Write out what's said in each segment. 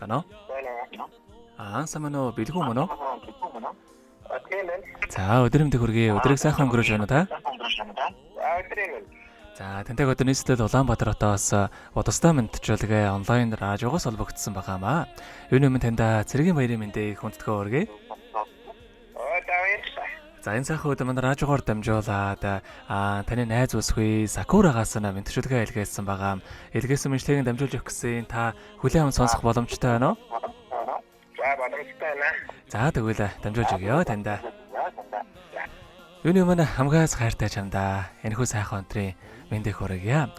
байна уу? Сайн байна уу? Бэлгүй мөн үү? За, өдөр мэдээ хүргэе. Өдрийг сайхан өнгөрөөж байна уу та? За, тантай өдөр нийслэл Улаанбаатар хотоос удастай мэдчилгээ онлайн радиогоос холбогдсон байгаамаа. Юуны өмнө танда цэргийн баярын мэндийг хүндэтгэн хүргэе. За, энэ сайхан өдөр манай радиогоор дамжуулаад таны найз үсгүй Сакурагаас мэдчилгээ илгээсэн байгаа. Илгээсэн мэдлэгийг дамжуулж өгөх гэсэн та хүлээн аван сонсох боломжтой байна уу? За, боломжтой байна. За, тэгвэл дамжуулж өгье танда. Юуны өмнө хамгаас хайртай чамдаа энэхүү сайхан өдрийн мэндийг хүргье.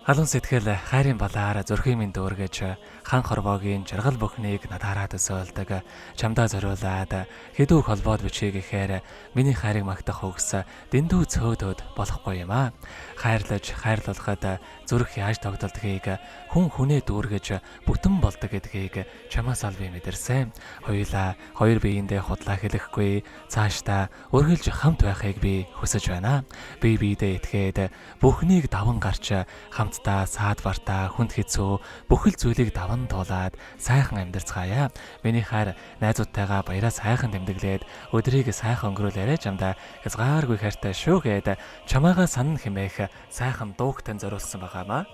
Халуун сэтгэл хайрын балаар зүрхийн минь дүүргэж хан хорвоогийн жаргал бүхнийг надаараа төсөөлдөг чамдаа зориулаад хэдүү холбоод бичиж гэхээр миний хайрыг магтах үгс дэндүү цөөдөд болохгүй юм аа. Хайрлуулахад зүрх яаж тогтолдгийг хүн хүнээ дүүргэж бүтэн болдог гэдгийг чамаас аль би мэдэрсэн. Хоёулаа хоёр биеиндээ худлаа хэлэхгүй цаашдаа үргэлж хамт байхыг би хүсэж байна. Би биедээ итгээд бүхнийг даван гарч хамтдаа саад бартаа хүнд хэцүү бүхэл зүйлийг даван туулаад сайхан амьдарцгаая. Миний хайр найзуудтайгаа баяраа сайхан тэмдэглээд өдрийг сайхан өнгөрүүлээрэй чамдаа хязгааргүй хайртай шүү гээд чамаагаа санан хэмээх сайхан дуугтан зориулсан байгаамаа.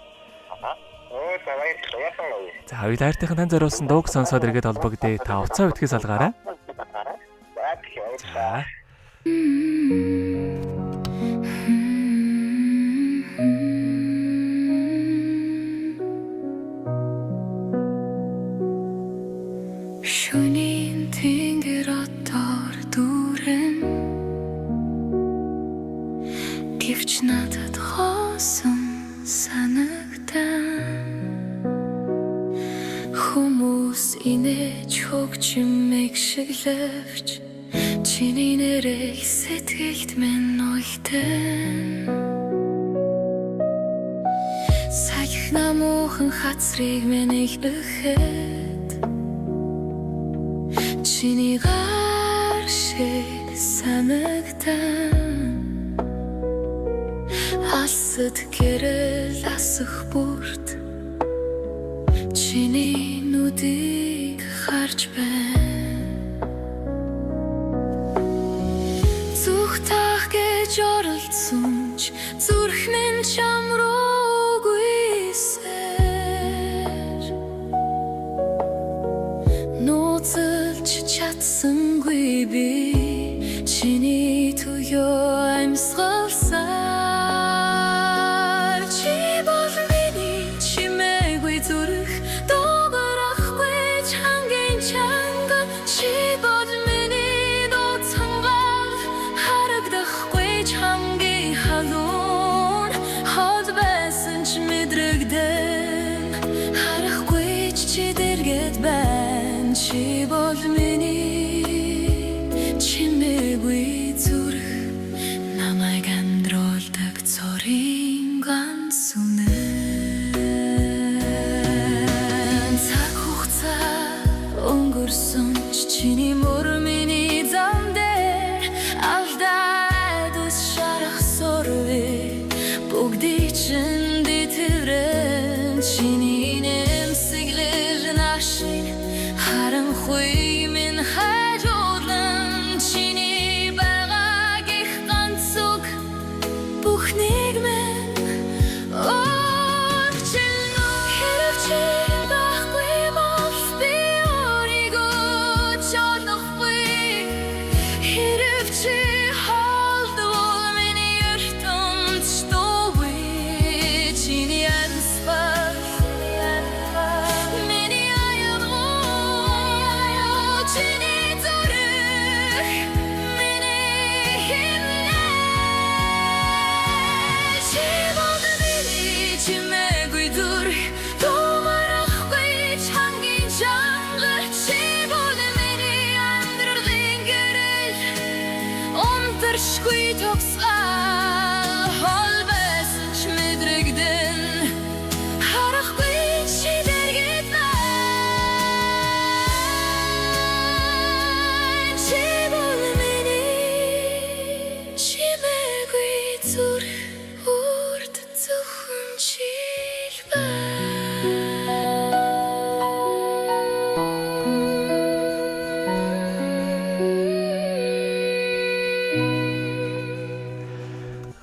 За, хоёулаартайхан тань зориулсан дууг сонсоод иргэд холбогдъё. Та уцаа битгий салгаарай. За. Шөнийн тэнгэр отоор дүүрэн гэвч надад хоосон санагдан хүмүүс инээж хөгжмийг шиглэвч чиний нэрийг сэтгэлд минь ноётэн сахина муухан хацрыг минь ихлэхэд чиний гар шиг санагдан асад гэрэл асах бүрт чиний нүдийг харж байна. Зүх таах гэж оролцсон ч зүрх минь чам руугүй сэр нууцлж чадсангүй би чиний туяа амьсгалсаар чи бол миний чимээгүй зүрх дуугарахгүй чангийн чанга чи бол миний дууцангал харагдахгүй чангийн халуун хот байсан ч мэдрэгдэн харахгүй чи дэргэд байна чи бол миний чимээгүй зүрх намайг амьдруулдаг цорын ганц үнэн цаг хугацаа өнгөрсөн ч чиний мөр миний зам дээр алдаад шарах сорви бүгдий чинь дэврэн чиний нэмсэглэж нашиг харанхуй минь хайжуулан чиний байгааг их ганц үг бүхнийг минь өөрчилнө хэрэг чи байхгүй бол би өөрийгөө чодохгүй хэрэг чи холдвол миний ертөнд стовгүй чиний ансбар миний аяа чиний зүрх миний химнээ чи бол миний чимээгүй зүрх дуугарахгүй чангийн чанга чи бол миний амьдралын гэрэл унтаршгүй төгсгөл хол байсан ч мэдрэгдэн харахгүй чи дэргэд байна чи бол миний чимээгүй зүрх урд зөвхөн чил байна.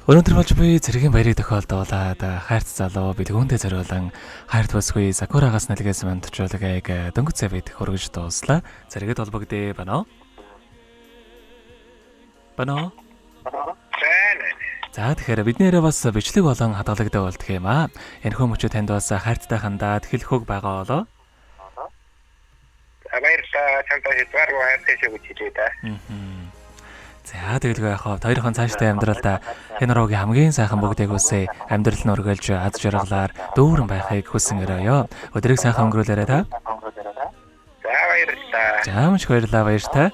Өнөөдөр болж би цэргийн баярыг тохиолдуулаад хайрт залуу бэлгүүндээ зориулан хайрт басгүй Сакурагаас нэлгээс мандчуулгыг дөнгөцөө бид хөргөж дууслаа. Зэрэгэд холбогдъё байна уу? Бано. За тэгэхээр бид нэрээ бас бичлэг болон хадгалагтай болдох юм аа. Энэхүү мөчөө танд бас хайрттай хандаад хэлэх үг байгаа болоо. Баярлалаа. Чамтай хэлбэр хайртай үчирээ да. За тэгэлгүй яхаа хоёрхан цааштай амьдралдаа энэ руугийн хамгийн сайхан бүгдийг үсэ амьдрал нь өргөлж аз жаргалаар дүүрэн байхыг хүсэн өрөөё. Өдрийг сайхан өнгөрүүлээрэй та. За баярлалаа. За маш баярлалаа баяр та.